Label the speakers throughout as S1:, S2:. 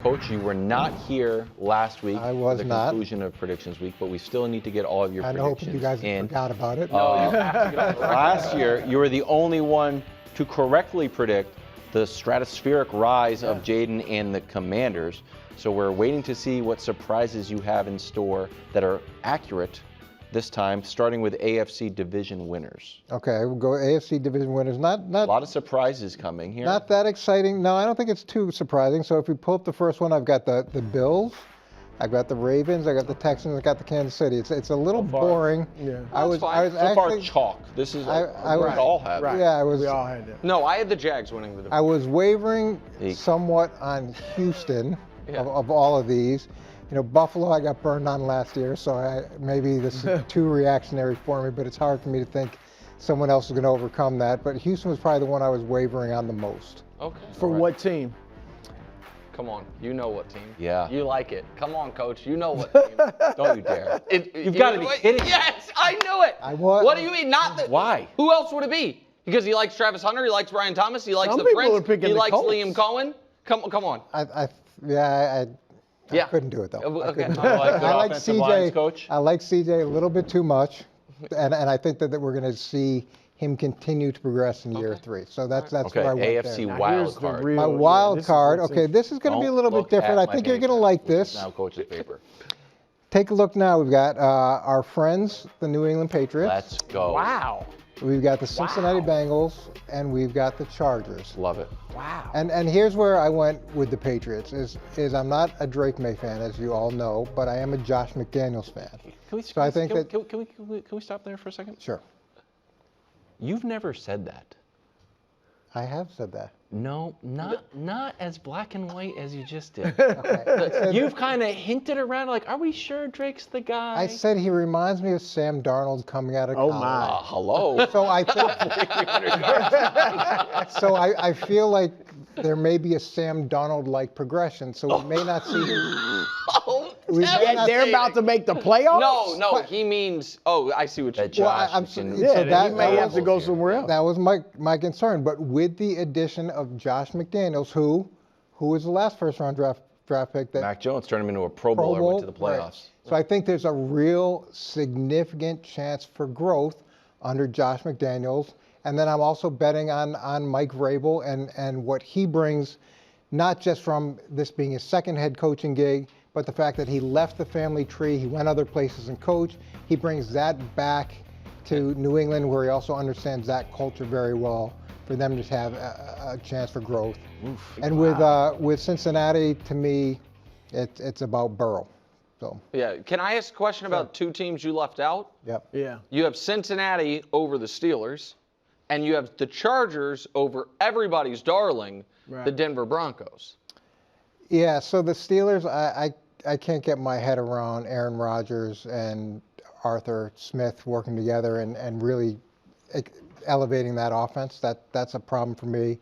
S1: Coach, you were not here last week
S2: for
S1: the conclusion of Predictions Week, but we still need to get all of your predictions.
S2: I hope you guys forgot about it.
S1: Last year, you were the only one to correctly predict the stratospheric rise of Jaden and the Commanders. So we're waiting to see what surprises you have in store that are accurate this time, starting with AFC division winners.
S2: Okay, we'll go AFC division winners. Not
S1: a lot of surprises coming here.
S2: Not that exciting. No, I don't think it's too surprising. So if we pull up the first one, I've got the Bills, I've got the Ravens, I got the Texans, I got the Kansas City. It's a little boring.
S1: Yeah, I was so far chalk. This is we all have.
S3: Right.
S2: Yeah,
S3: we all had that.
S4: No, I had the Jags winning the division.
S2: I was wavering somewhat on Houston of all of these. You know, Buffalo I got burned on last year, so maybe this is too reactionary for me, but it's hard for me to think someone else is going to overcome that. But Houston was probably the one I was wavering on the most.
S4: Okay.
S3: For what team?
S4: Come on, you know what team.
S1: Yeah.
S4: You like it. Come on, Coach, you know what team.
S1: Don't you dare.
S4: You've got to be kidding me. Yes, I knew it. What do you mean?
S1: Why?
S4: Who else would it be? Because he likes Travis Hunter, he likes Brian Thomas, he likes the Prince, he likes Liam Cohen. Come on.
S2: I couldn't do it though.
S4: Okay.
S2: I like CJ. Coach. I like CJ a little bit too much, and I think that we're going to see him continue to progress in year 3. So that's where I went
S1: AFC
S2: there.
S1: wild card.
S2: My wild card. Okay, this is going to be a little bit different. I think you're going to like this.
S1: Now, Coach's paper.
S2: Take a look now. We've got our friends, the New England Patriots.
S1: Let's go.
S3: Wow.
S2: We've got the Cincinnati Bengals, and we've got the Chargers.
S1: Love it.
S3: Wow.
S2: And here's where I went with the Patriots, is I'm not a Drake May fan, as you all know, but I am a Josh McDaniels fan.
S1: Can we stop there for a second?
S2: Sure.
S1: You've never said that.
S2: I have said that.
S1: No, not as black and white as you just did.
S2: Okay.
S1: You've kind of hinted around, like, are we sure Drake's the guy?
S2: I said he reminds me of Sam Darnold coming out of college.
S3: Oh my!
S1: Hello.
S2: So I think. So I feel like there may be a Sam Darnold-like progression. So we may not see.
S3: They're about to make the playoffs.
S4: No, he means. Oh, I see what you're.
S3: He may have to go somewhere else.
S2: That was my concern. But with the addition of Josh McDaniels, who was the last first-round draft pick, that
S1: Mac Jones turned him into a Pro Bowler, went to the playoffs.
S2: Right. So I think there's a real significant chance for growth under Josh McDaniels. And then I'm also betting on Mike Vrabel and what he brings, not just from this being his second head coaching gig, but the fact that he left the family tree, he went other places and coached. He brings that back to New England, where he also understands that culture very well, for them to have a chance for growth. And with Cincinnati, to me, it's about Burrow. So.
S4: Yeah. Can I ask a question about two teams you left out?
S2: Yep.
S3: Yeah.
S4: You have Cincinnati over the Steelers, and you have the Chargers over everybody's darling, the Denver Broncos.
S2: Yeah, so the Steelers, I can't get my head around Aaron Rodgers and Arthur Smith working together and really elevating that offense. That's a problem for me.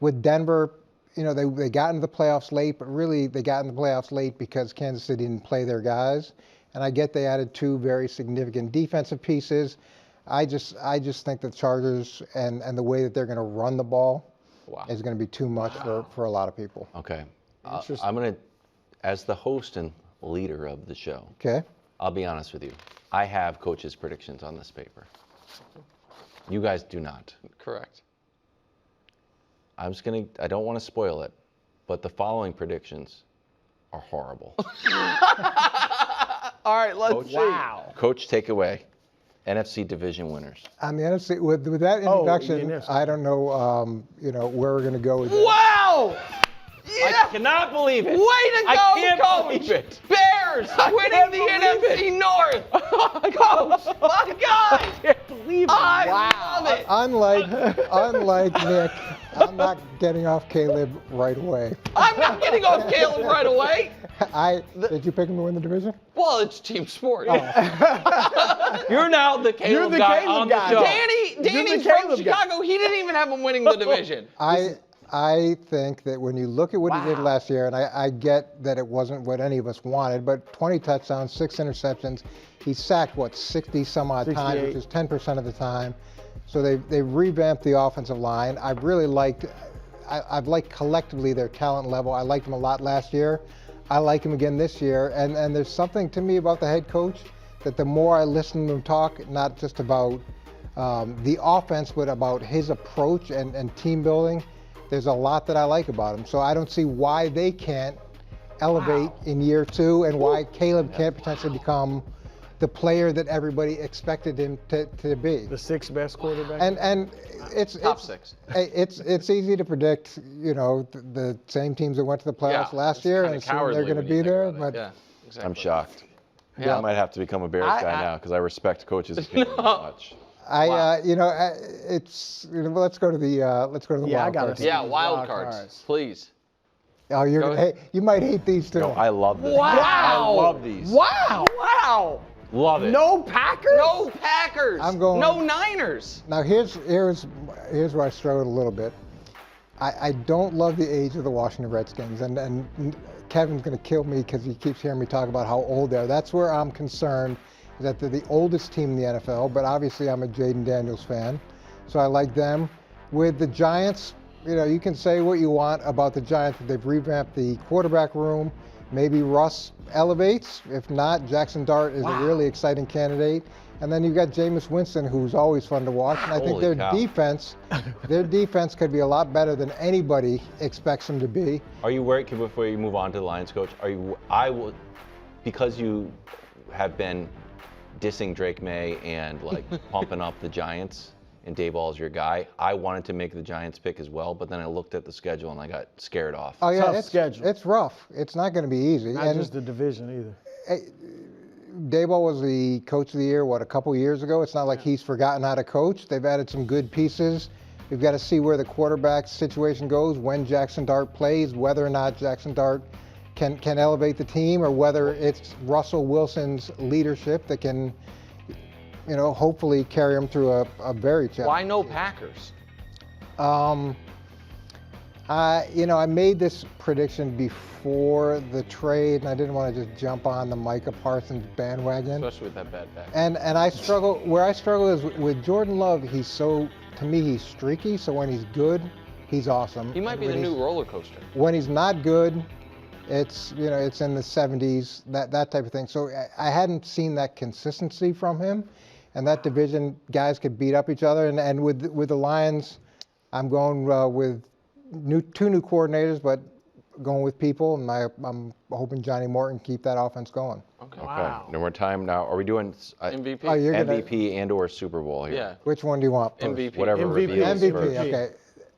S2: With Denver, you know, they got into the playoffs late, but really they got into the playoffs late because Kansas City didn't play their guys. And I get they added 2 very significant defensive pieces. I just think the Chargers and the way that they're going to run the ball is going to be too much for a lot of people.
S1: Okay. I'm going to, as the host and leader of the show, I'll be honest with you. I have Coach's predictions on this paper. You guys do not.
S4: Correct.
S1: I don't want to spoil it, but the following predictions are horrible.
S4: All right, let's see.
S3: Wow.
S1: Coach, take away. NFC division winners.
S2: On the NFC, with that introduction, I don't know, where we're going to go with that.
S4: Wow!
S1: I cannot believe it.
S4: Way to go,
S1: I can't
S4: Coach!
S1: believe it.
S4: Bears winning the NFC North. Coach, my God!
S1: I can't believe it.
S4: I love it.
S2: Unlike Nick, I'm not getting off Caleb right away.
S4: I'm not getting off Caleb right away.
S2: Did you pick him to win the division?
S4: Well, it's team sport.
S1: You're now the Caleb guy on the show.
S4: Danny's from Chicago. He didn't even have him winning the division.
S2: I think that when you look at what he did last year, and I get that it wasn't what any of us wanted, but 20 touchdowns, 6 interceptions. He sacked, 60 some odd times, which is 10% of the time. So they revamped the offensive line. I really liked I've liked collectively their talent level. I liked them a lot last year. I like him again this year. And there's something to me about the head coach that the more I listen to him talk, not just about the offense, but about his approach and team building, there's a lot that I like about him. So I don't see why they can't elevate in year 2 and why Caleb can't potentially become the player that everybody expected him to be.
S3: The 6th best quarterback.
S2: And it's
S4: top 6.
S2: It's easy to predict. The same teams that went to the playoffs last year and assume they're going to be there. But
S4: yeah, exactly.
S1: I'm shocked.
S4: Yeah.
S1: I might have to become a Bears guy now because I respect coaches' opinion so much.
S2: let's go to the wild cards.
S4: Yeah, wild cards, please.
S2: Oh, you might hate these too.
S1: No, I love this.
S3: Wow.
S1: I love these.
S3: Wow.
S1: Love it.
S3: No Packers?
S4: No Packers.
S2: I'm going.
S4: No Niners.
S2: Now here's where I struggled a little bit. I don't love the age of the Washington Redskins, and Kevin's going to kill me because he keeps hearing me talk about how old they are. That's where I'm concerned, is that they're the oldest team in the NFL, but obviously I'm a Jaden Daniels fan, so I like them. With the Giants, you can say what you want about the Giants, but they've revamped the quarterback room. Maybe Russ elevates. If not, Jackson Dart is a really exciting candidate. And then you've got Jameis Winston, who's always fun to watch. And I think their defense could be a lot better than anybody expects them to be.
S1: Are you worried, before you move on to the Lions coach, because you have been dissing Drake May and pumping up the Giants, and Dayball's your guy, I wanted to make the Giants pick as well, but then I looked at the schedule and I got scared off.
S2: Oh yeah,
S3: Tough schedule.
S2: It's rough. It's not going to be easy.
S3: Not just the division either.
S2: Dayball was the coach of the year, a couple years ago. It's not like he's forgotten how to coach. They've added some good pieces. We've got to see where the quarterback situation goes, when Jackson Dart plays, whether or not Jackson Dart can elevate the team, or whether it's Russell Wilson's leadership that can, hopefully carry him through a very challenging.
S4: Why no Packers?
S2: I made this prediction before the trade, and I didn't want to just jump on the Micah Parsons bandwagon.
S4: Especially with that bad back.
S2: And I struggle. Where I struggle is with Jordan Love. He's streaky. So when he's good, he's awesome.
S4: He might be the new roller coaster.
S2: When he's not good, it's in the 70s, that type of thing. So I hadn't seen that consistency from him, and that division guys could beat up each other. And with the Lions, I'm going with two new coordinators, but going with people, and I'm hoping Johnny Morton keep that offense going.
S4: Okay.
S1: Wow. No more time now. Are we doing
S4: MVP?
S2: Oh, you're
S1: MVP and/or Super Bowl here?
S4: Yeah.
S2: Which one do you want first?
S4: MVP.
S1: Whatever reveals
S2: MVP.
S1: first.
S2: Okay.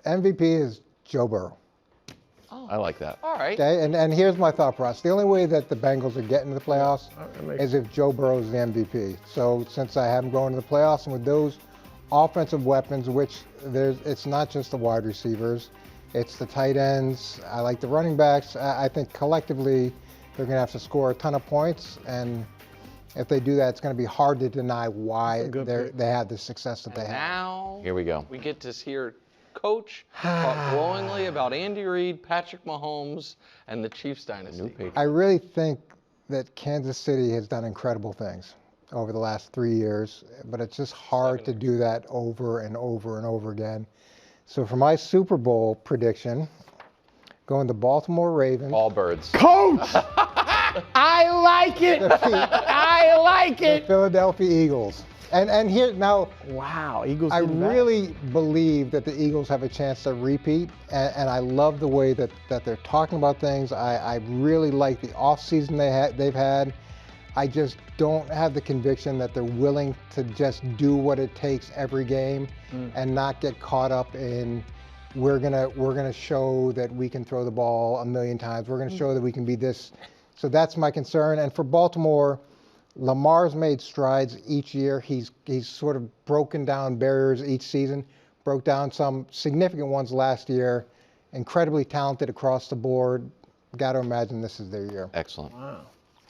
S2: MVP is Joe Burrow.
S1: I like that.
S4: All right.
S2: Okay, and here's my thought process. The only way that the Bengals are getting to the playoffs is if Joe Burrow is the MVP. So since I have him going to the playoffs, and with those offensive weapons, which it's not just the wide receivers, it's the tight ends. I like the running backs. I think collectively they're going to have to score a ton of points, and if they do that, it's going to be hard to deny why they had the success that they had.
S4: Now
S1: Here we go.
S4: we get to hear Coach talk glowingly about Andy Reid, Patrick Mahomes, and the Chiefs dynasty.
S2: I really think that Kansas City has done incredible things over the last 3 years, but it's just hard to do that over and over and over again. So for my Super Bowl prediction, going to Baltimore Ravens.
S1: All birds.
S3: Coach! I like it! I like
S2: The
S3: it!
S2: Philadelphia Eagles. And here now,
S3: Wow, Eagles
S2: I
S3: getting back.
S2: really believe that the Eagles have a chance to repeat, and I love the way that they're talking about things. I really like the offseason they've had. I just don't have the conviction that they're willing to just do what it takes every game and not get caught up in we're gonna show that we can throw the ball a million times. We're gonna show that we can be this. So that's my concern. And for Baltimore, Lamar's made strides each year. He's sort of broken down barriers each season, broke down some significant ones last year. Incredibly talented across the board. Got to imagine this is their year.
S1: Excellent.
S3: Wow.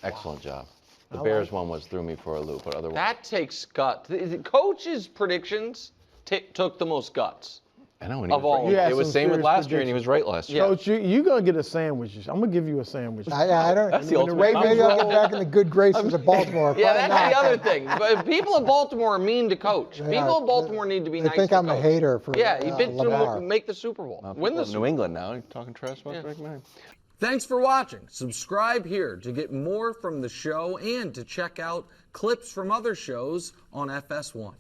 S1: Excellent job. The Bears one threw me for a loop, but otherwise.
S4: That takes guts. The coach's predictions took the most guts.
S1: I know. And
S4: of all.
S3: You had
S1: it was
S3: some
S1: same with
S3: serious
S1: last year, and he was right last year.
S3: Coach, you're going to get a sandwich. I'm going to give you a sandwich.
S2: I don't.
S1: That's the ultimate
S2: Maybe I'll get
S1: compliment.
S2: back in the good graces of Baltimore.
S4: Yeah,
S2: Probably
S4: that's the
S2: not.
S4: other thing. But people of Baltimore are mean to coach. People of Baltimore need to be
S2: They
S4: nice
S2: think
S4: to
S2: I'm
S4: coach.
S2: a hater for
S4: Yeah, you've been
S2: Lamar.
S4: to make the Super Bowl. Win the Super
S1: New England now. You're talking trash about Eric Mangini.
S5: Thanks for watching. Subscribe here to get more from the show and to check out clips from other shows on FS1.